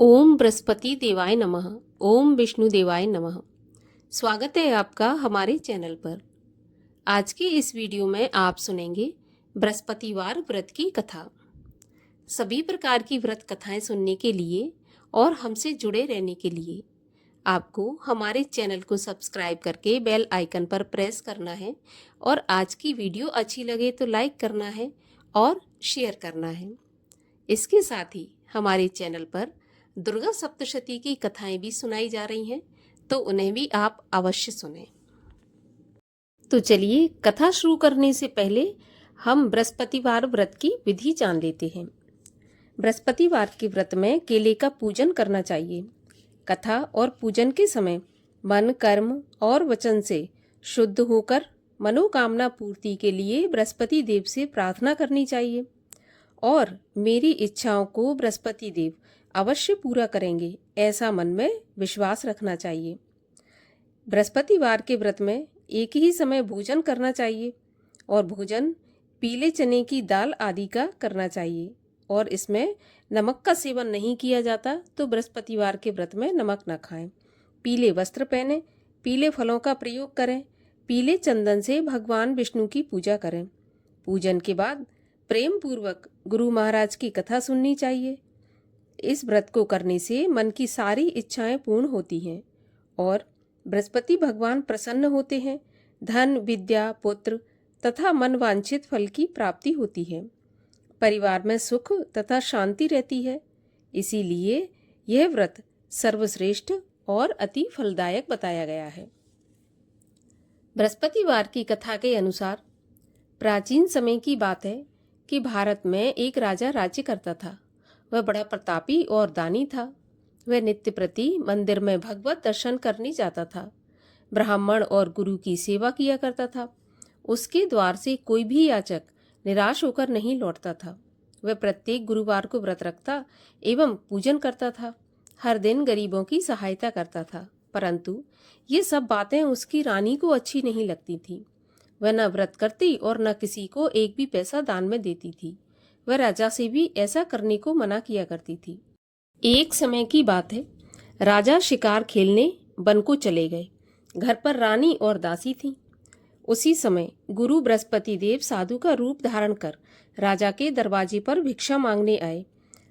ओम बृहस्पति देवाय नमः। ओम विष्णु देवाय नमः। स्वागत है आपका हमारे चैनल पर। आज के इस वीडियो में आप सुनेंगे बृहस्पतिवार व्रत की कथा। सभी प्रकार की व्रत कथाएं सुनने के लिए और हमसे जुड़े रहने के लिए आपको हमारे चैनल को सब्सक्राइब करके बेल आइकन पर प्रेस करना है और आज की वीडियो अच्छी लगे तो लाइक करना है और शेयर करना है। इसके साथ ही हमारे चैनल पर दुर्गा सप्तशती की कथाएं भी सुनाई जा रही हैं, तो उन्हें भी आप अवश्य सुनें। तो चलिए कथा शुरू करने से पहले हम बृहस्पतिवार व्रत की विधि जान लेते हैं। बृहस्पतिवार के व्रत में केले का पूजन करना चाहिए। कथा और पूजन के समय मन, कर्म और वचन से शुद्ध होकर मनोकामना पूर्ति के लिए बृहस्पति देव से प्रार्थना करनी चाहिए और मेरी इच्छाओं को बृहस्पति देव अवश्य पूरा करेंगे, ऐसा मन में विश्वास रखना चाहिए। बृहस्पतिवार के व्रत में एक ही समय भोजन करना चाहिए और भोजन पीले चने की दाल आदि का करना चाहिए और इसमें नमक का सेवन नहीं किया जाता, तो बृहस्पतिवार के व्रत में नमक न खाएं। पीले वस्त्र पहने, पीले फलों का प्रयोग करें, पीले चंदन से भगवान विष्णु की पूजा करें। पूजन के बाद प्रेम पूर्वक गुरु महाराज की कथा सुननी चाहिए। इस व्रत को करने से मन की सारी इच्छाएं पूर्ण होती हैं और बृहस्पति भगवान प्रसन्न होते हैं। धन, विद्या, पुत्र तथा मनवांछित फल की प्राप्ति होती है। परिवार में सुख तथा शांति रहती है। इसीलिए यह व्रत सर्वश्रेष्ठ और अति फलदायक बताया गया है। बृहस्पतिवार की कथा के अनुसार प्राचीन समय की बात है कि भारत में एक राजा राज्य करता था। वह बड़ा प्रतापी और दानी था। वह नित्य प्रति मंदिर में भगवत दर्शन करने जाता था। ब्राह्मण और गुरु की सेवा किया करता था। उसके द्वार से कोई भी याचक निराश होकर नहीं लौटता था। वह प्रत्येक गुरुवार को व्रत रखता एवं पूजन करता था। हर दिन गरीबों की सहायता करता था, परंतु ये सब बातें उसकी रानी को अच्छी नहीं लगती थी। वह न व्रत करती और न किसी को एक भी पैसा दान में देती थी। वह राजा से भी ऐसा करने को मना किया करती थी। एक समय की बात है, राजा शिकार खेलने वन को चले गए। घर पर रानी और दासी थी। उसी समय गुरु बृहस्पति देव साधु का रूप धारण कर राजा के दरवाजे पर भिक्षा मांगने आए।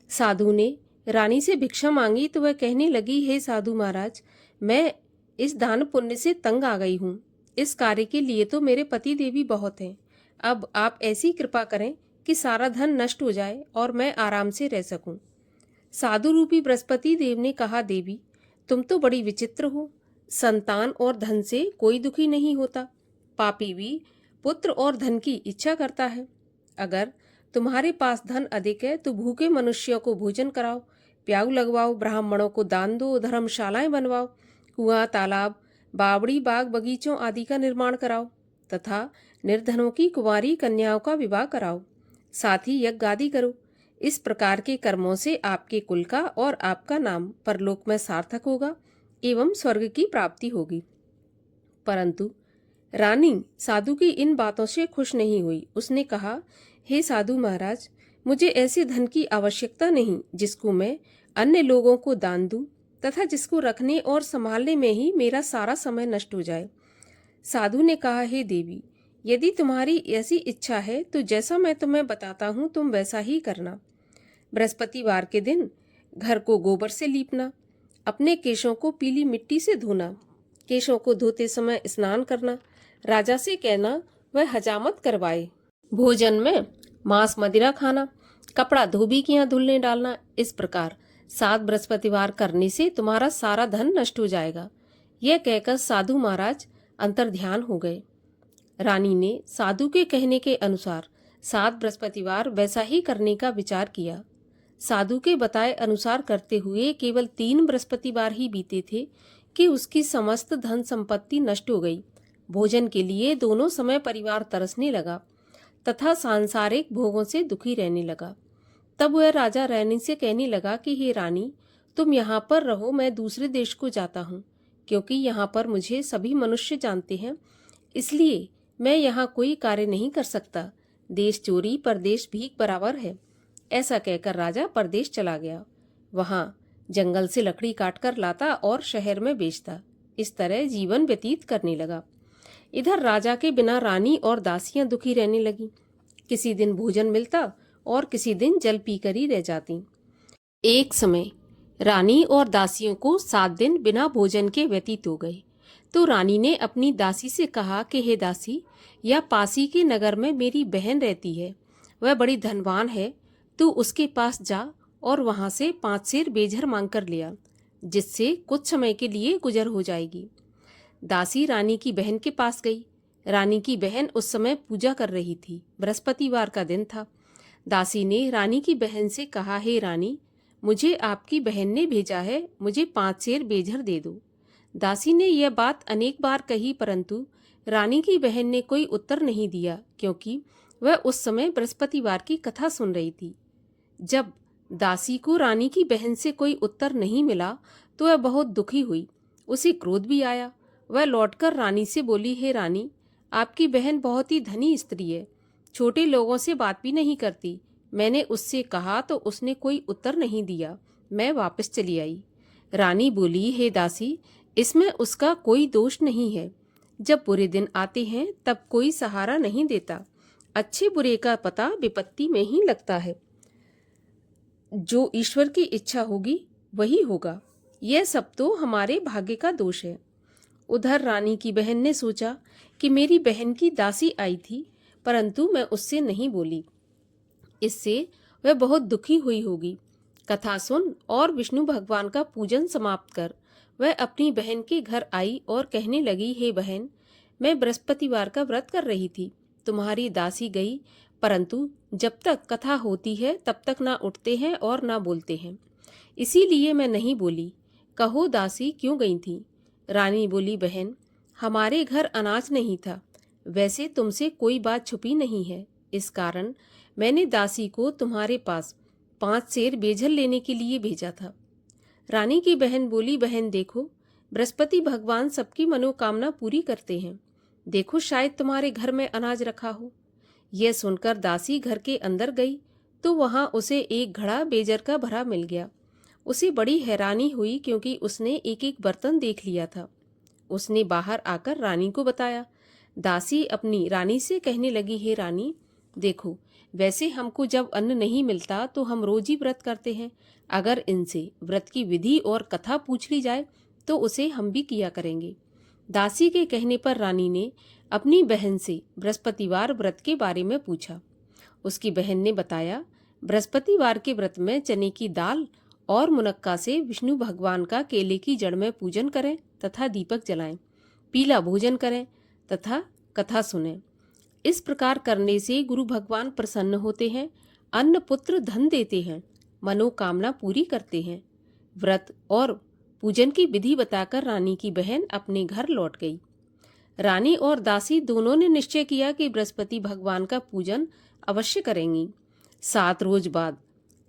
साधु ने रानी से भिक्षा मांगी तो वह कहने लगी, हे साधु महाराज, मैं इस दान पुण्य से तंग आ गई हूँ। इस कार्य के लिए तो मेरे पति देवी बहुत हैं। अब आप ऐसी कृपा करें कि सारा धन नष्ट हो जाए और मैं आराम से रह सकूं। साधु रूपी बृहस्पति देव ने कहा, देवी, तुम तो बड़ी विचित्र हो। संतान और धन से कोई दुखी नहीं होता। पापी भी पुत्र और धन की इच्छा करता है। अगर तुम्हारे पास धन अधिक है तो भूखे मनुष्यों को भोजन कराओ, प्याऊ लगवाओ, ब्राह्मणों को दान दो, धर्मशालाएं बनवाओ, कुआं, तालाब, बावड़ी, बाग, बगीचों आदि का निर्माण कराओ तथा निर्धनों की कुंवारी कन्याओं का विवाह कराओ। साथ ही यज्ञ आदि करो। इस प्रकार के कर्मों से आपके कुल का और आपका नाम परलोक में सार्थक होगा एवं स्वर्ग की प्राप्ति होगी। परंतु रानी साधु की इन बातों से खुश नहीं हुई। उसने कहा, हे साधु महाराज, मुझे ऐसे धन की आवश्यकता नहीं जिसको मैं अन्य लोगों को दान दूं तथा जिसको रखने और संभालने में ही मेरा सारा समय नष्ट हो जाए। साधु ने कहा, हे देवी, यदि तुम्हारी ऐसी इच्छा है तो जैसा मैं तुम्हें बताता हूँ तुम वैसा ही करना। बृहस्पतिवार के दिन घर को गोबर से लीपना, अपने केशों को पीली मिट्टी से धोना, केशों को धोते समय स्नान करना, राजा से कहना वह हजामत करवाए, भोजन में मांस मदिरा खाना, कपड़ा धोबी के यहाँ धुलने डालना। इस प्रकार 7 बृहस्पतिवार करने से तुम्हारा सारा धन नष्ट हो जाएगा। यह कहकर साधु महाराज अंतर्ध्यान हो गए। रानी ने साधु के कहने के अनुसार 7 बृहस्पतिवार वैसा ही करने का विचार किया। साधु के बताए अनुसार करते हुए केवल 3 बृहस्पतिवार ही बीते थे कि उसकी समस्त धन संपत्ति नष्ट हो गई। भोजन के लिए दोनों समय परिवार तरसने लगा तथा सांसारिक भोगों से दुखी रहने लगा। तब वह राजा रानी से कहने लगा कि हे रानी, तुम यहाँ पर रहो, मैं दूसरे देश को जाता हूँ, क्योंकि यहाँ पर मुझे सभी मनुष्य जानते हैं, इसलिए मैं यहाँ कोई कार्य नहीं कर सकता। देश चोरी परदेश भीख बराबर है। ऐसा कहकर राजा परदेश चला गया। वहाँ जंगल से लकड़ी काटकर लाता और शहर में बेचता। इस तरह जीवन व्यतीत करने लगा। इधर राजा के बिना रानी और दासियां दुखी रहने लगी। किसी दिन भोजन मिलता और किसी दिन जल पीकर ही रह जाती। एक समय रानी और दासियों को 7 दिन बिना भोजन के व्यतीत हो गए। तो रानी ने अपनी दासी से कहा कि हे दासी, यह पासी के नगर में मेरी बहन रहती है, वह बड़ी धनवान है, तू उसके पास जा और वहां से 5 सेर बेझर मांग कर ले आ, जिससे कुछ समय के लिए गुजर हो जाएगी। दासी रानी की बहन के पास गई। रानी की बहन उस समय पूजा कर रही थी। बृहस्पतिवार का दिन था। दासी ने रानी की बहन से कहा, हे रानी, मुझे आपकी बहन ने भेजा है, मुझे 5 सेर बेझर दे दो। दासी ने यह बात अनेक बार कही, परंतु रानी की बहन ने कोई उत्तर नहीं दिया, क्योंकि वह उस समय बृहस्पतिवार की कथा सुन रही थी। जब दासी को रानी की बहन से कोई उत्तर नहीं मिला तो वह बहुत दुखी हुई। उसे क्रोध भी आया। वह लौटकर रानी से बोली, हे रानी, आपकी बहन बहुत ही धनी स्त्री है, छोटे लोगों से बात भी नहीं करती। मैंने उससे कहा तो उसने कोई उत्तर नहीं दिया। मैं वापस चली आई। रानी बोली, हे दासी, इसमें उसका कोई दोष नहीं है। जब बुरे दिन आते हैं तब कोई सहारा नहीं देता। अच्छे बुरे का पता विपत्ति में ही लगता है। जो ईश्वर की इच्छा होगी वही होगा। यह सब तो हमारे भाग्य का दोष है। उधर रानी की बहन ने सोचा कि मेरी बहन की दासी आई थी, परंतु मैं उससे नहीं बोली। इससे वह बहुत दुखी हुई होगी। कथा सुन और विष्णु भगवान का पूजन समाप्त कर वह अपनी बहन के घर आई और कहने लगी, हे बहन, मैं बृहस्पतिवार का व्रत कर रही थी। तुम्हारी दासी गई, परंतु जब तक कथा होती है तब तक ना उठते हैं और ना बोलते हैं, इसीलिए मैं नहीं बोली। कहो दासी, क्यों गई थी? रानी बोली, बहन, हमारे घर अनाज नहीं था। वैसे तुमसे कोई बात छुपी नहीं है, इस कारण मैंने दासी को तुम्हारे पास 5 सेर बेझर लेने के लिए भेजा था। रानी की बहन बोली, बहन देखो, बृहस्पति भगवान सबकी मनोकामना पूरी करते हैं। देखो, शायद तुम्हारे घर में अनाज रखा हो। यह सुनकर दासी घर के अंदर गई तो वहां उसे एक घड़ा बेजर का भरा मिल गया। उसे बड़ी हैरानी हुई, क्योंकि उसने एक एक बर्तन देख लिया था। उसने बाहर आकर रानी को बताया। दासी अपनी रानी से कहने लगी, हे रानी, देखो, वैसे हमको जब अन्न नहीं मिलता तो हम रोज ही व्रत करते हैं। अगर इनसे व्रत की विधि और कथा पूछ ली जाए तो उसे हम भी किया करेंगे। दासी के कहने पर रानी ने अपनी बहन से बृहस्पतिवार व्रत के बारे में पूछा। उसकी बहन ने बताया, बृहस्पतिवार के व्रत में चने की दाल और मुनक्का से विष्णु भगवान का केले की जड़ में पूजन करें तथा दीपक जलाएं, पीला भोजन करें तथा कथा सुनें। इस प्रकार करने से गुरु भगवान प्रसन्न होते हैं, अन्न पुत्र धन देते हैं, मनोकामना पूरी करते हैं। व्रत और पूजन की विधि बताकर रानी की बहन अपने घर लौट गई। रानी और दासी दोनों ने निश्चय किया कि बृहस्पति भगवान का पूजन अवश्य करेंगी। 7 रोज बाद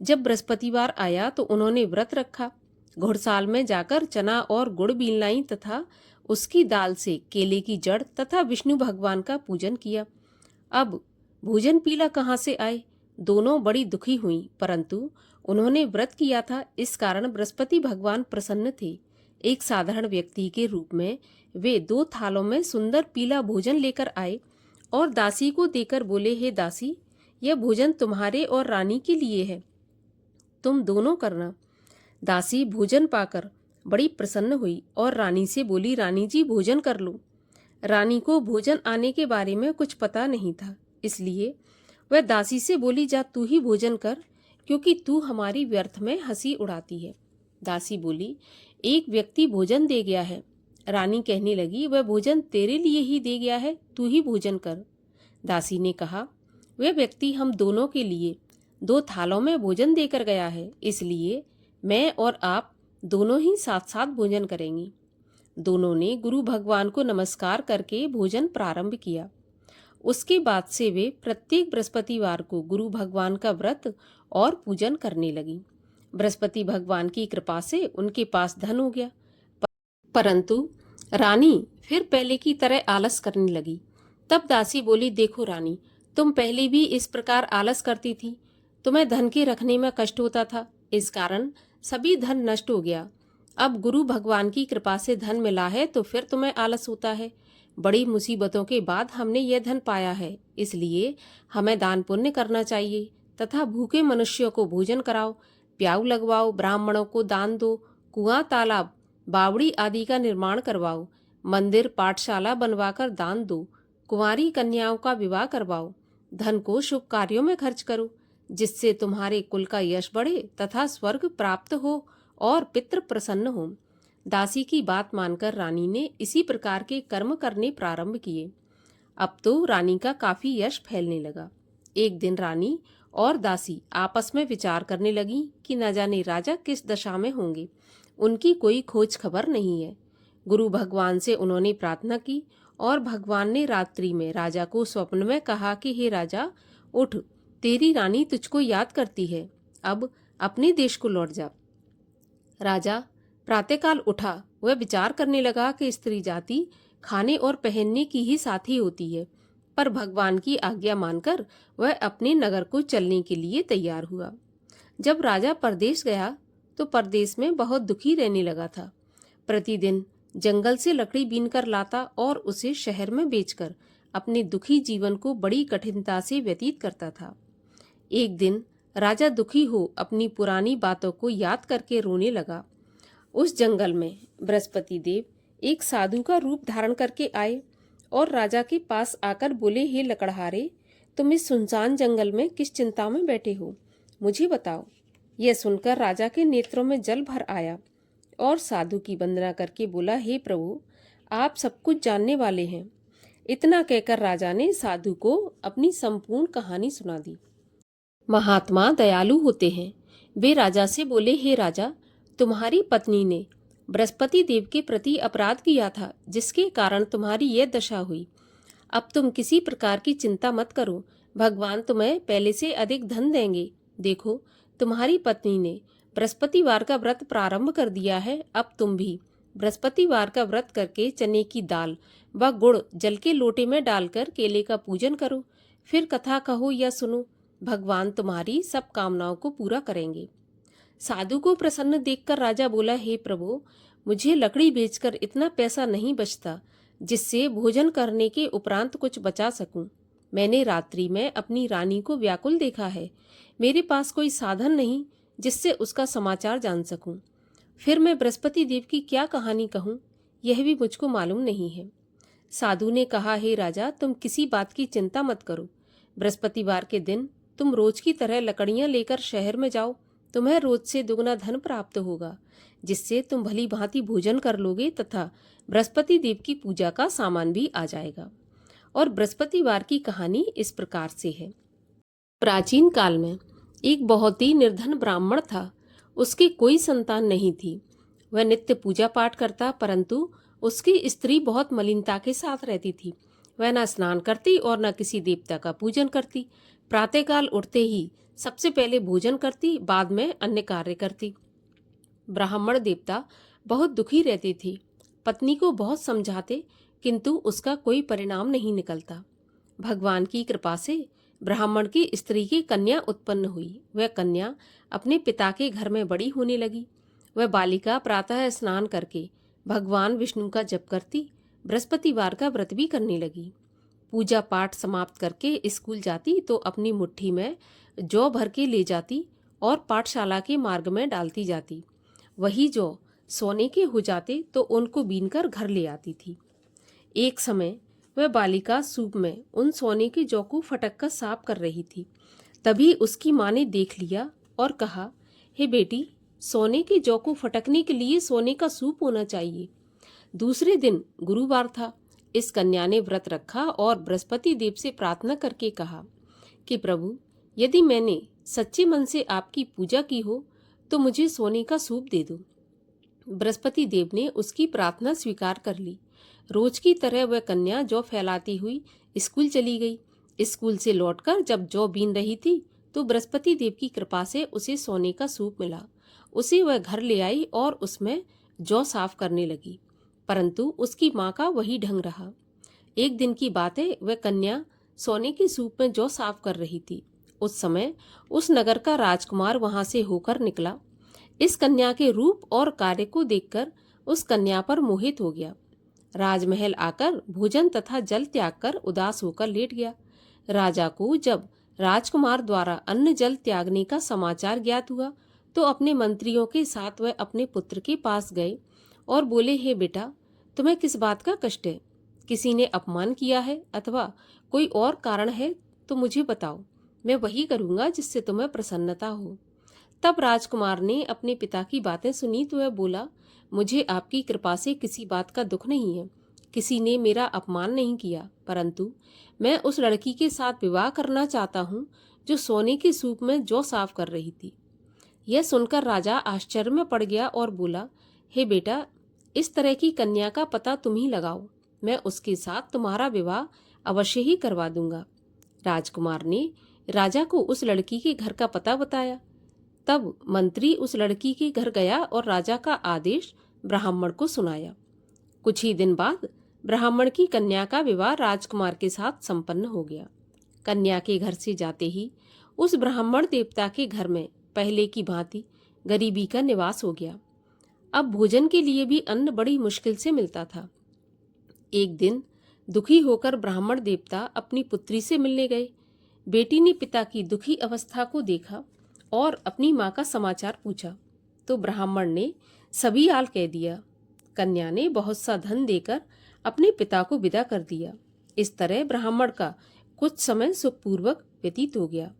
जब बृहस्पतिवार आया तो उन्होंने व्रत रखा। घुड़साल में जाकर चना और गुड़ बीन लाई तथा उसकी दाल से केले की जड़ तथा विष्णु भगवान का पूजन किया। अब भोजन पीला कहाँ से आए? दोनों बड़ी दुखी हुई, परंतु उन्होंने व्रत किया था, इस कारण बृहस्पति भगवान प्रसन्न थे। एक साधारण व्यक्ति के रूप में वे 2 थालों में सुंदर पीला भोजन लेकर आए और दासी को देकर बोले, हे दासी, यह भोजन तुम्हारे और रानी के लिए है, तुम दोनों करना। दासी भोजन पाकर बड़ी प्रसन्न हुई और रानी से बोली, रानी जी, भोजन कर लो। रानी को भोजन आने के बारे में कुछ पता नहीं था, इसलिए वह दासी से बोली, जा तू ही भोजन कर, क्योंकि तू हमारी व्यर्थ में हंसी उड़ाती है। दासी बोली, एक व्यक्ति भोजन दे गया है। रानी कहने लगी, वह भोजन तेरे लिए ही दे गया है, तू ही भोजन कर। दासी ने कहा, वह व्यक्ति हम दोनों के लिए 2 थालों में भोजन देकर गया है, इसलिए मैं और आप दोनों ही साथ साथ भोजन करेंगी। दोनों ने गुरु भगवान को नमस्कार करके भोजन प्रारंभ किया। उसके बाद से वे प्रत्येक बृहस्पतिवार को गुरु भगवान का व्रत और पूजन करने लगी। बृहस्पति भगवान की कृपा से उनके पास धन हो गया, परंतु रानी फिर पहले की तरह आलस करने लगी। तब दासी बोली, देखो रानी, तुम पहले भी इस प्रकार आलस करती थी, तुम्हें धन के रखने में कष्ट होता था, इस कारण सभी धन नष्ट हो गया। अब गुरु भगवान की कृपा से धन मिला है तो फिर तुम्हें आलस होता है। बड़ी मुसीबतों के बाद हमने यह धन पाया है, इसलिए हमें दान पुण्य करना चाहिए तथा भूखे मनुष्यों को भोजन कराओ, प्याऊ लगवाओ, ब्राह्मणों को दान दो, कुआं, तालाब, बावड़ी आदि का निर्माण करवाओ, मंदिर, पाठशाला बनवाकर दान दो, कुंवारी कन्याओं का विवाह करवाओ, धन को शुभ कार्यों में खर्च करो, जिससे तुम्हारे कुल का यश बढ़े तथा स्वर्ग प्राप्त हो और पितृ प्रसन्न हो। दासी की बात मानकर रानी ने इसी प्रकार के कर्म करने प्रारंभ किए। अब तो रानी का काफी यश फैलने लगा। एक दिन रानी और दासी आपस में विचार करने लगी कि न जाने राजा किस दशा में होंगे, उनकी कोई खोज खबर नहीं है। गुरु भगवान से उन्होंने प्रार्थना की और भगवान ने रात्रि में राजा को स्वप्न में कहा कि हे राजा, उठ, तेरी रानी तुझको याद करती है, अब अपने देश को लौट जा। राजा प्रातःकाल उठा। वह विचार करने लगा कि स्त्री जाति खाने और पहनने की ही साथी होती है, पर भगवान की आज्ञा मानकर वह अपने नगर को चलने के लिए तैयार हुआ। जब राजा परदेश गया तो परदेश में बहुत दुखी रहने लगा था। प्रतिदिन जंगल से लकड़ी बीन कर लाता और उसे शहर में बेचकर अपने दुखी जीवन को बड़ी कठिनता से व्यतीत करता था। एक दिन राजा दुखी हो अपनी पुरानी बातों को याद करके रोने लगा। उस जंगल में बृहस्पति देव एक साधु का रूप धारण करके आए और राजा के पास आकर बोले, हे लकड़हारे, तुम इस सुनसान जंगल में किस चिंता में बैठे हो, मुझे बताओ। यह सुनकर राजा के नेत्रों में जल भर आया और साधु की वंदना करके बोला, हे प्रभु, आप सब कुछ जानने वाले हैं। इतना कहकर राजा ने साधु को अपनी संपूर्ण कहानी सुना दी। महात्मा दयालु होते हैं। वे राजा से बोले, हे राजा, तुम्हारी पत्नी ने बृहस्पति देव के प्रति अपराध किया था, जिसके कारण तुम्हारी यह दशा हुई। अब तुम किसी प्रकार की चिंता मत करो, भगवान तुम्हें पहले से अधिक धन देंगे। देखो, तुम्हारी पत्नी ने बृहस्पतिवार का व्रत प्रारंभ कर दिया है। अब तुम भी बृहस्पतिवार का व्रत करके चने की दाल व गुड़ जल के लोटे में डालकर केले का पूजन करो, फिर कथा कहो या सुनो, भगवान तुम्हारी सब कामनाओं को पूरा करेंगे। साधु को प्रसन्न देखकर राजा बोला, हे प्रभु, मुझे लकड़ी बेचकर इतना पैसा नहीं बचता जिससे भोजन करने के उपरांत कुछ बचा सकूं। मैंने रात्रि में अपनी रानी को व्याकुल देखा है। मेरे पास कोई साधन नहीं जिससे उसका समाचार जान सकूं। फिर मैं बृहस्पति देव की क्या कहानी कहूं, यह भी मुझको मालूम नहीं है। साधु ने कहा, हे राजा, तुम किसी बात की चिंता मत करो। बृहस्पतिवार के दिन तुम रोज की तरह लकड़ियां लेकर शहर में जाओ। तुम्हें रोज से दुगना धन प्राप्त होगा, जिससे तुम भली भांति भोजन कर लोगे तथा बृहस्पति देव की पूजा का सामान भी आ जाएगा। और बृहस्पतिवार की कहानी इस प्रकार से है। प्राचीन काल में एक बहुत ही निर्धन ब्राह्मण था। उसकी कोई संतान नहीं थी। वह नित्य पूजा पाठ करता, परंतु उसकी स्त्री बहुत मलिनता के साथ रहती थी। वह न स्नान करती और न किसी देवता का पूजन करती। प्रातःकाल उठते ही सबसे पहले भोजन करती, बाद में अन्य कार्य करती। ब्राह्मण देवता बहुत दुखी रहते थे। पत्नी को बहुत समझाते, किंतु उसका कोई परिणाम नहीं निकलता। भगवान की कृपा से ब्राह्मण की स्त्री की कन्या उत्पन्न हुई। वह कन्या अपने पिता के घर में बड़ी होने लगी। वह बालिका प्रातः स्नान करके भगवान विष्णु का जप करती, बृहस्पतिवार का व्रत भी करने लगी। पूजा पाठ समाप्त करके स्कूल जाती तो अपनी मुट्ठी में जौ भर के ले जाती और पाठशाला के मार्ग में डालती जाती। वही जौ सोने के हो जाते तो उनको बीनकर घर ले आती थी। एक समय वह बालिका सूप में उन सोने के जौ को फटक कर साफ कर रही थी। तभी उसकी माँ ने देख लिया और कहा, हे बेटी, सोने के जौ को फटकने के लिए सोने का सूप होना चाहिए। दूसरे दिन गुरुवार था। इस कन्या ने व्रत रखा और बृहस्पति देव से प्रार्थना करके कहा कि प्रभु, यदि मैंने सच्चे मन से आपकी पूजा की हो तो मुझे सोने का सूप दे दो। बृहस्पति देव ने उसकी प्रार्थना स्वीकार कर ली। रोज की तरह वह कन्या जौ फैलाती हुई स्कूल चली गई। स्कूल से लौटकर जब जौ बीन रही थी तो बृहस्पति देव की कृपा से उसे सोने का सूप मिला। उसे वह घर ले आई और उसमें जौ साफ करने लगी, परंतु उसकी माँ का वही ढंग रहा। एक दिन की बात है, वह कन्या सोने के सूप में जौ साफ कर रही थी। उस समय उस नगर का राजकुमार वहां से होकर निकला। इस कन्या के रूप और कार्य को देखकर उस कन्या पर मोहित हो गया। राजमहल आकर भोजन तथा जल त्याग कर उदास होकर लेट गया। राजा को जब राजकुमार द्वारा अन्न जल त्यागने का समाचार ज्ञात हुआ तो अपने मंत्रियों के साथ वह अपने पुत्र के पास गए और बोले, हे बेटा, तुम्हें किस बात का कष्ट है? किसी ने अपमान किया है अथवा कोई और कारण है तो मुझे बताओ, मैं वही करूंगा जिससे तुम्हें प्रसन्नता हो। तब राजकुमार ने अपने पिता की बातें सुनी तो वह बोला, मुझे आपकी कृपा से किसी बात का दुख नहीं है। किसी ने मेरा अपमान नहीं किया, परंतु मैं उस लड़की के साथ विवाह करना चाहता हूँ जो सोने के सूप में जौ साफ कर रही थी। यह सुनकर राजा आश्चर्य में पड़ गया और बोला, हे बेटा, इस तरह की कन्या का पता तुम ही लगाओ, मैं उसके साथ तुम्हारा विवाह अवश्य ही करवा दूंगा। राजकुमार ने राजा को उस लड़की के घर का पता बताया। तब मंत्री उस लड़की के घर गया और राजा का आदेश ब्राह्मण को सुनाया। कुछ ही दिन बाद ब्राह्मण की कन्या का विवाह राजकुमार के साथ संपन्न हो गया। कन्या के घर से जाते ही उस ब्राह्मण देवता के घर में पहले की भांति गरीबी का निवास हो गया। अब भोजन के लिए भी अन्न बड़ी मुश्किल से मिलता था। एक दिन दुखी होकर ब्राह्मण देवता अपनी पुत्री से मिलने गए। बेटी ने पिता की दुखी अवस्था को देखा और अपनी माँ का समाचार पूछा तो ब्राह्मण ने सभी हाल कह दिया। कन्या ने बहुत सा धन देकर अपने पिता को विदा कर दिया। इस तरह ब्राह्मण का कुछ समय सुखपूर्वक व्यतीत हो गया,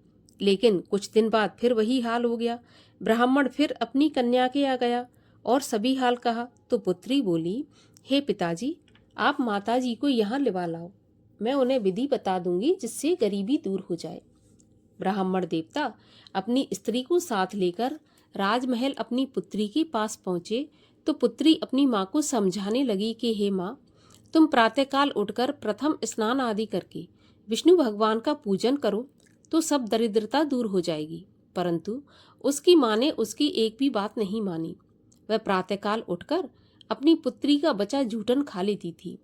लेकिन कुछ दिन बाद फिर वही हाल हो गया। ब्राह्मण फिर अपनी कन्या के आ गया और सभी हाल कहा तो पुत्री बोली, हे पिताजी, आप माताजी को यहाँ लिवा लाओ, मैं उन्हें विधि बता दूंगी जिससे गरीबी दूर हो जाए। ब्राह्मण देवता अपनी स्त्री को साथ लेकर राजमहल अपनी पुत्री के पास पहुंचे तो पुत्री अपनी माँ को समझाने लगी कि हे माँ, तुम प्रातःकाल उठकर प्रथम स्नान आदि करके विष्णु भगवान का पूजन करो तो सब दरिद्रता दूर हो जाएगी। परंतु उसकी माँ ने उसकी एक भी बात नहीं मानी। वह प्रातःकाल उठकर अपनी पुत्री का बचा जूठन खा लेती थी।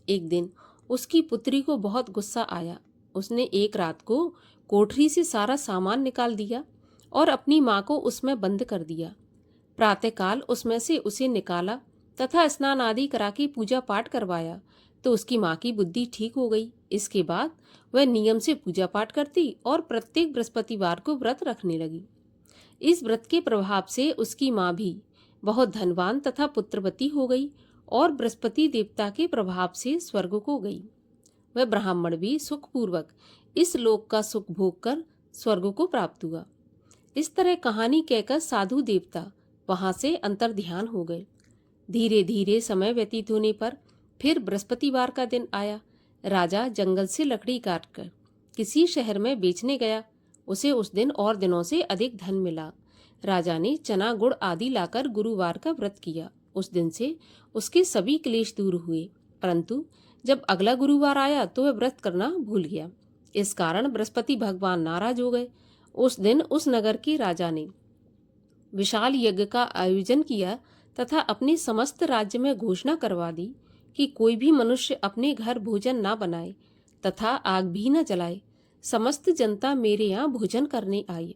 एक दिन उसकी पुत्री को बहुत गुस्सा आया। उसने एक रात को कोठरी से सारा सामान निकाल दिया और अपनी माँ को उसमें बंद कर दिया। प्रातःकाल उसमें से उसे निकाला तथा स्नान आदि करा के पूजा पाठ करवाया तो उसकी माँ की बुद्धि ठीक हो गई। इसके बाद वह नियम से पूजा पाठ करती और प्रत्येक बृहस्पतिवार को व्रत रखने लगी। इस व्रत के प्रभाव से उसकी माँ भी बहुत धनवान तथा पुत्रवती हो गई और बृहस्पति देवता के प्रभाव से स्वर्ग को गई। वह ब्राह्मण भी सुखपूर्वक इस लोक का सुख भोग कर स्वर्ग को प्राप्त हुआ। इस तरह कहानी कहकर साधु देवता वहां से अंतर्ध्यान हो गए। धीरे धीरे समय व्यतीत होने पर फिर बृहस्पतिवार का दिन आया। राजा जंगल से लकड़ी काटकर किसी शहर में बेचने गया। उसे उस दिन और दिनों से अधिक धन मिला। राजा ने चना गुड़ आदि लाकर गुरुवार का व्रत किया। उस दिन से उसके सभी क्लेश दूर हुए, परंतु जब अगला गुरुवार आया तो वह व्रत करना भूल गया। इस कारण बृहस्पति भगवान नाराज हो गए। उस दिन उस नगर के राजा ने विशाल यज्ञ का आयोजन किया तथा अपने समस्त राज्य में घोषणा करवा दी कि कोई भी मनुष्य अपने घर भोजन न बनाए तथा आग भी न जलाए। समस्त जनता मेरे यहाँ भोजन करने आई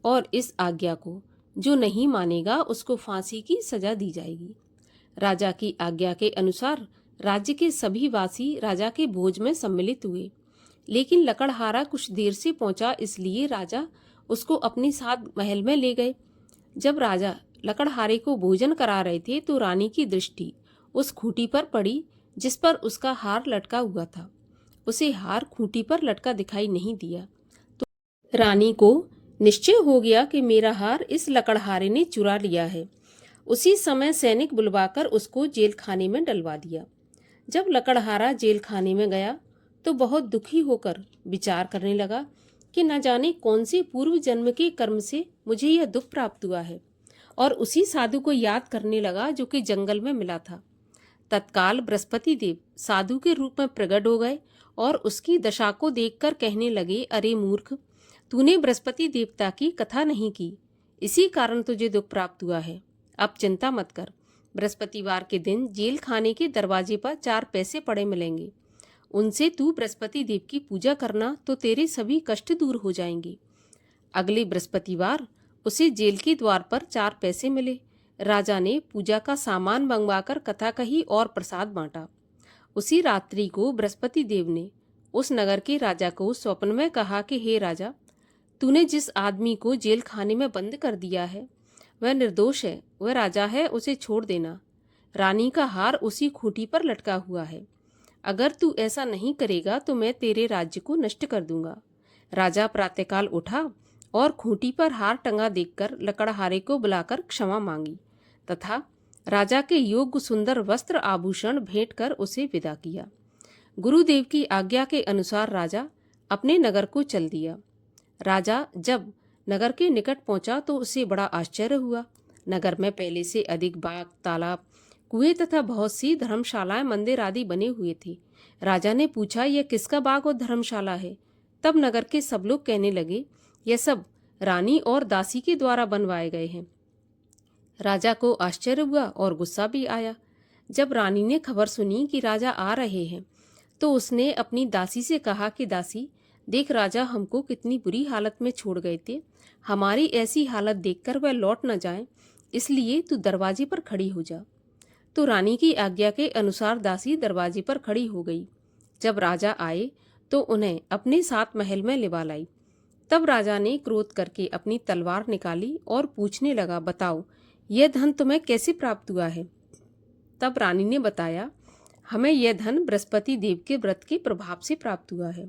और इस आज्ञा को जो नहीं मानेगा उसको फांसी की सजा दी जाएगी। राजा की आज्ञा के अनुसार राज्य के सभी वासी राजा के भोज में सम्मिलित हुए, लेकिन लकड़हारा कुछ देर से पहुंचा, इसलिए राजा उसको अपने साथ महल में ले गए। जब राजा लकड़हारे को भोजन करा रहे थे तो रानी की दृष्टि उस खूंटी पर पड़ी जिस पर उसका हार लटका हुआ था। उसे हार खूंटी पर लटका दिखाई नहीं दिया तो रानी को निश्चय हो गया कि मेरा हार इस लकड़हारे ने चुरा लिया है। उसी समय सैनिक बुलवाकर उसको जेल खाने में डलवा दिया। जब लकड़हारा जेल खाने में गया तो बहुत दुखी होकर विचार करने लगा कि न जाने कौन से पूर्व जन्म के कर्म से मुझे यह दुख प्राप्त हुआ है, और उसी साधु को याद करने लगा जो कि जंगल में मिला था। तत्काल बृहस्पति देव साधु के रूप में प्रकट हो गए और उसकी दशा को देखकर कहने लगे, अरे मूर्ख, तूने बृहस्पति देवता की कथा नहीं की, इसी कारण तुझे दुख प्राप्त हुआ है। अब चिंता मत कर, बृहस्पतिवार के दिन जेल खाने के दरवाजे पर 4 पैसे पड़े मिलेंगे, उनसे तू बृहस्पति देव की पूजा करना तो तेरे सभी कष्ट दूर हो जाएंगे। अगले बृहस्पतिवार उसे जेल के द्वार पर 4 पैसे मिले। राजा ने पूजा का सामान मंगवाकर कथा कही और प्रसाद बांटा। उसी रात्रि को बृहस्पति देव ने उस नगर के राजा को स्वप्न में कहा कि हे राजा, तूने जिस आदमी को जेल खाने में बंद कर दिया है वह निर्दोष है, वह राजा है, उसे छोड़ देना। रानी का हार उसी खूंटी पर लटका हुआ है। अगर तू ऐसा नहीं करेगा तो मैं तेरे राज्य को नष्ट कर दूंगा। राजा प्रातःकाल उठा और खूंटी पर हार टंगा देखकर लकड़हारे को बुलाकर क्षमा मांगी तथा राजा के योग्य सुंदर वस्त्र आभूषण भेंट कर उसे विदा किया। गुरुदेव की आज्ञा के अनुसार राजा अपने नगर को चल दिया। राजा जब नगर के निकट पहुंचा तो उसे बड़ा आश्चर्य हुआ। नगर में पहले से अधिक बाग, तालाब, कुएं तथा बहुत सी धर्मशालाएं, मंदिर आदि बने हुए थे। राजा ने पूछा, यह किसका बाग और धर्मशाला है? तब नगर के सब लोग कहने लगे, यह सब रानी और दासी के द्वारा बनवाए गए हैं। राजा को आश्चर्य हुआ और गुस्सा भी आया। जब रानी ने खबर सुनी कि राजा आ रहे हैं तो उसने अपनी दासी से कहा कि दासी, देख राजा हमको कितनी बुरी हालत में छोड़ गए थे। हमारी ऐसी हालत देखकर वह लौट न जाए, इसलिए तू दरवाजे पर खड़ी हो जा। तो रानी की आज्ञा के अनुसार दासी दरवाजे पर खड़ी हो गई। जब राजा आए तो उन्हें अपने साथ महल में लिवा लाई। तब राजा ने क्रोध करके अपनी तलवार निकाली और पूछने लगा, बताओ यह धन तुम्हें कैसे प्राप्त हुआ है? तब रानी ने बताया, हमें यह धन बृहस्पति देव के व्रत के प्रभाव से प्राप्त हुआ है।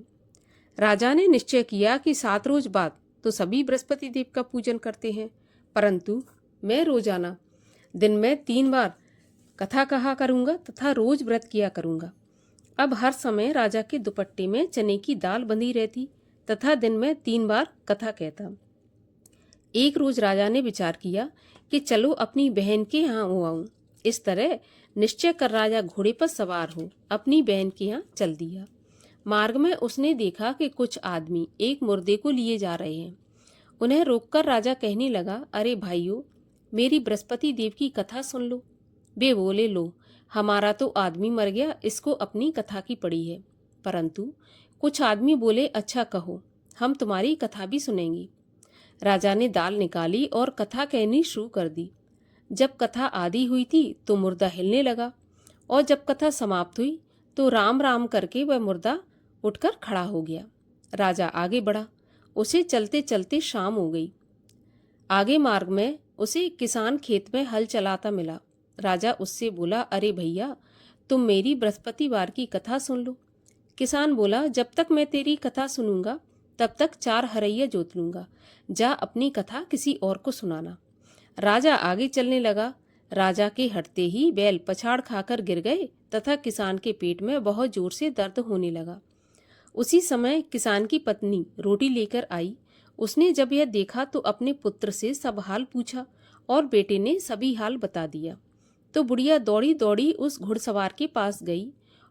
राजा ने निश्चय किया कि 7 रोज बाद तो सभी बृहस्पति देव का पूजन करते हैं, परंतु मैं रोजाना दिन में 3 बार कथा कहा करूंगा तथा रोज व्रत किया करूंगा। अब हर समय राजा के दुपट्टे में चने की दाल बंधी रहती तथा दिन में 3 बार कथा कहता। एक रोज राजा ने विचार किया कि चलो अपनी बहन के यहाँ हो आऊं। इस तरह निश्चय कर राजा घोड़े पर सवार हो अपनी बहन के यहाँ चल दिया। मार्ग में उसने देखा कि कुछ आदमी एक मुर्दे को लिए जा रहे हैं। उन्हें रोककर राजा कहने लगा, अरे भाइयों, मेरी बृहस्पति देव की कथा सुन लो। वे बोले, लो, हमारा तो आदमी मर गया, इसको अपनी कथा की पड़ी है। परंतु कुछ आदमी बोले, अच्छा कहो, हम तुम्हारी कथा भी सुनेंगे। राजा ने दाल निकाली और कथा कहनी शुरू कर दी। जब कथा आधी हुई थी तो मुर्दा हिलने लगा और जब कथा समाप्त हुई तो राम राम करके वह मुर्दा उठकर खड़ा हो गया। राजा आगे बढ़ा। उसे चलते चलते शाम हो गई। आगे मार्ग में उसे किसान खेत में हल चलाता मिला। राजा उससे बोला, अरे भैया, तुम मेरी बृहस्पतिवार की कथा सुन लो। किसान बोला, जब तक मैं तेरी कथा सुनूंगा तब तक 4 हरैया जोत लूंगा। जा अपनी कथा किसी और को सुनाना। राजा आगे चलने लगा। राजा के हटते ही बैल पछाड़ खाकर गिर गए तथा किसान के पेट में बहुत जोर से दर्द होने लगा। उसी समय किसान की पत्नी रोटी लेकर आई। उसने जब यह देखा तो अपने पुत्र से सब हाल पूछा और बेटे ने सभी हाल बता दिया। तो बुढ़िया दौड़ी दौड़ी उस घुड़सवार के पास गई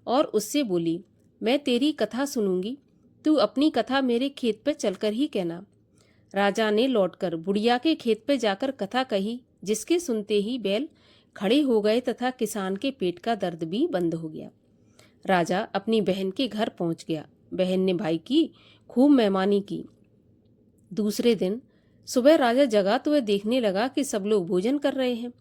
और उससे बोली, मैं तेरी कथा सुनूंगी, तू अपनी कथा मेरे खेत पर चलकर ही कहना। राजा ने लौटकर बुढ़िया के खेत पर जाकर कथा कही, जिसके सुनते ही बैल खड़े हो गए तथा किसान के पेट का दर्द भी बंद हो गया। राजा अपनी बहन के घर पहुंच गया। बहन ने भाई की खूब मेहमानी की। दूसरे दिन सुबह राजा जगा तो वह देखने लगा कि सब लोग भोजन कर रहे हैं।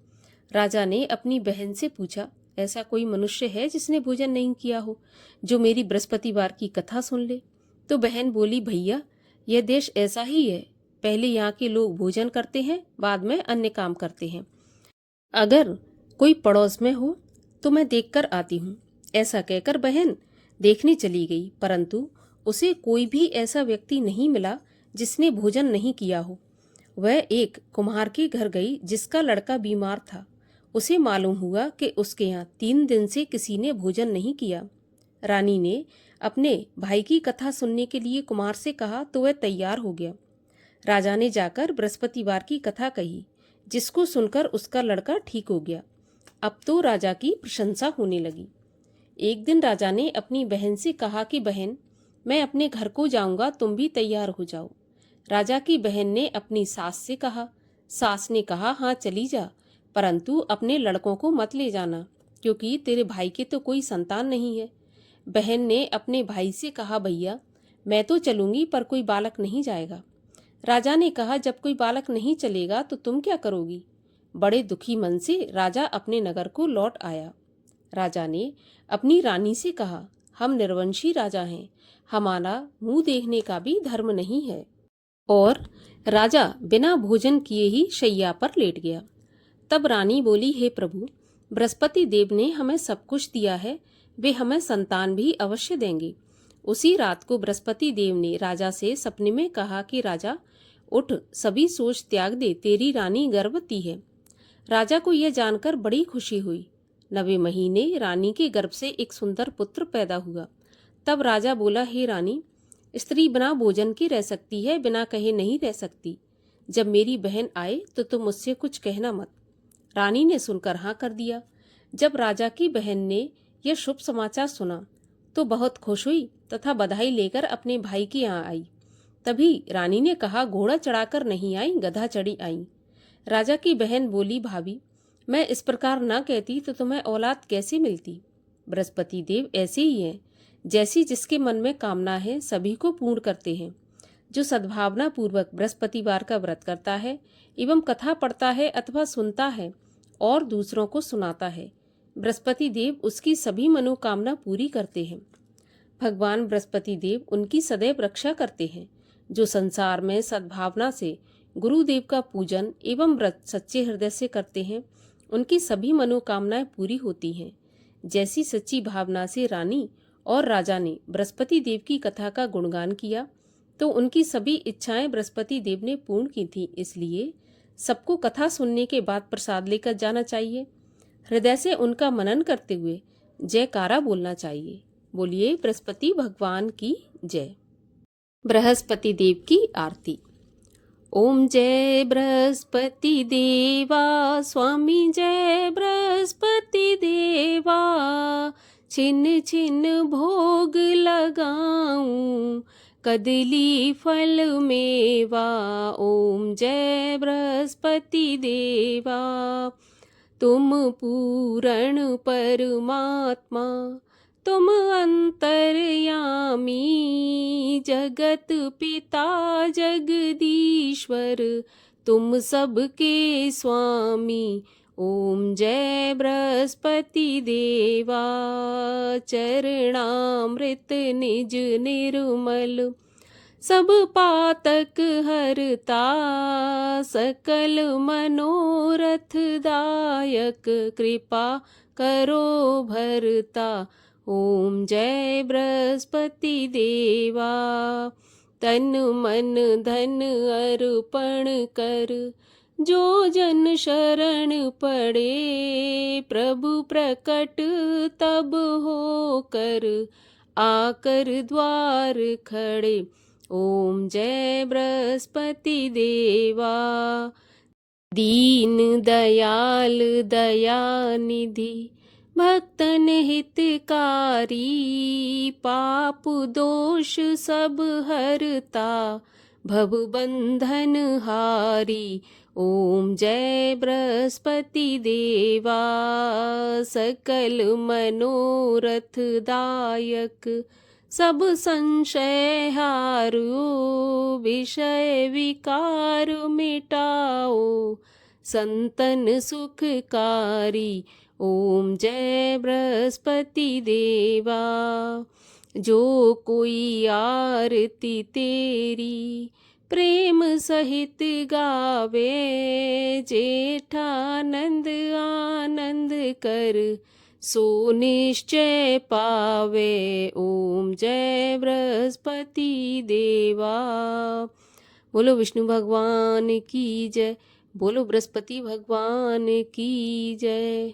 राजा ने अपनी बहन से पूछा, ऐसा कोई मनुष्य है जिसने भोजन नहीं किया हो, जो मेरी बृहस्पतिवार की कथा सुन ले? तो बहन बोली, भैया, यह देश ऐसा ही है। पहले यहाँ के लोग भोजन करते हैं, बाद में अन्य काम करते हैं। अगर कोई पड़ोस में हो तो मैं देखकर आती हूँ। ऐसा कहकर बहन देखने चली गई, परंतु उसे कोई भी ऐसा व्यक्ति नहीं मिला जिसने भोजन नहीं किया हो। वह एक कुम्हार के घर गई जिसका लड़का बीमार था। उसे मालूम हुआ कि उसके यहाँ 3 दिन से किसी ने भोजन नहीं किया। रानी ने अपने भाई की कथा सुनने के लिए कुम्हार से कहा तो वह तैयार हो गया। राजा ने जाकर बृहस्पतिवार की कथा कही, जिसको सुनकर उसका लड़का ठीक हो गया। अब तो राजा की प्रशंसा होने लगी। एक दिन राजा ने अपनी बहन से कहा कि बहन, मैं अपने घर को जाऊंगा, तुम भी तैयार हो जाओ। राजा की बहन ने अपनी सास से कहा। सास ने कहा, हाँ चली जा, परंतु अपने लड़कों को मत ले जाना, क्योंकि तेरे भाई के तो कोई संतान नहीं है। बहन ने अपने भाई से कहा, भैया, मैं तो चलूंगी पर कोई बालक नहीं जाएगा। राजा ने कहा, जब कोई बालक नहीं चलेगा तो तुम क्या करोगी? बड़े दुखी मन से राजा अपने नगर को लौट आया। राजा ने अपनी रानी से कहा, हम निर्वंशी राजा हैं, हमारा मुंह देखने का भी धर्म नहीं है। और राजा बिना भोजन किए ही शैया पर लेट गया। तब रानी बोली, हे प्रभु, बृहस्पति देव ने हमें सब कुछ दिया है, वे हमें संतान भी अवश्य देंगे। उसी रात को बृहस्पति देव ने राजा से सपने में कहा कि राजा उठ, सभी सोच त्याग दे, तेरी रानी गर्भवती है। राजा को यह जानकर बड़ी खुशी हुई। 9वें महीने रानी के गर्भ से एक सुंदर पुत्र पैदा हुआ। तब राजा बोला, हे रानी, स्त्री बिना भोजन के रह सकती है, बिना कहे नहीं रह सकती। जब मेरी बहन आए तो तुम मुझसे कुछ कहना मत। रानी ने सुनकर हाँ कर दिया। जब राजा की बहन ने यह शुभ समाचार सुना तो बहुत खुश हुई तथा बधाई लेकर अपने भाई के यहाँ आई। तभी रानी ने कहा, घोड़ा चढ़ाकर नहीं आई, गधा चढ़ी आई। राजा की बहन बोली, भाभी, मैं इस प्रकार न कहती तो तुम्हें औलाद कैसे मिलती? बृहस्पति देव ऐसे ही हैं, जैसी जिसके मन में कामना है सभी को पूर्ण करते हैं। जो सद्भावना पूर्वक बृहस्पतिवार का व्रत करता है एवं कथा पढ़ता है अथवा सुनता है और दूसरों को सुनाता है, बृहस्पति देव उसकी सभी मनोकामना पूरी करते हैं। भगवान बृहस्पति देव उनकी सदैव रक्षा करते हैं। जो संसार में सद्भावना से गुरुदेव का पूजन एवं व्रत सच्चे हृदय से करते हैं, उनकी सभी मनोकामनाएं पूरी होती हैं। जैसी सच्ची भावना से रानी और राजा ने बृहस्पति देव की कथा का गुणगान किया तो उनकी सभी इच्छाएं बृहस्पति देव ने पूर्ण की थी। इसलिए सबको कथा सुनने के बाद प्रसाद लेकर जाना चाहिए। हृदय से उनका मनन करते हुए जयकारा बोलना चाहिए। बोलिए बृहस्पति भगवान की जय। बृहस्पति देव की आरती। ओम जय बृहस्पति देवा, स्वामी जय बृहस्पति देवा। छिन छिन भोग लगाऊं, कदली फल मेवा। ओम जय बृहस्पति देवा। तुम पूर्ण परमात्मा, तुम अंतर्यामी, जगत पिता जगदीश्वर, तुम सबके स्वामी। ओम जय बृहस्पति देवा। चरणामृत निज निर्मल, सब पातक हरता, सकल मनोरथ दायक, कृपा करो भरता। ओम जय बृहस्पति देवा। तन मन धन अर्पण कर, जो जन शरण पड़े, प्रभु प्रकट तब हो कर, आकर द्वार खड़े। ओम जय बृहस्पति देवा। दीन दयाल दयानिधि, भक्तन हितकारी, पाप दोष सब हरता, भव बंधन हारी। ओम जय बृहस्पति देवा। सकल मनोरथ दायक, सब संशय हारो, विषय विकार मिटाओ, संतन सुखकारी। ओम जय बृहस्पति देवा। जो कोई आरती तेरी प्रेम सहित गावे, जेठानंद आनंद कर, सो निश्चय पावे। ओम जय बृहस्पति देवा। बोलो विष्णु भगवान की जय। बोलो बृहस्पति भगवान की जय।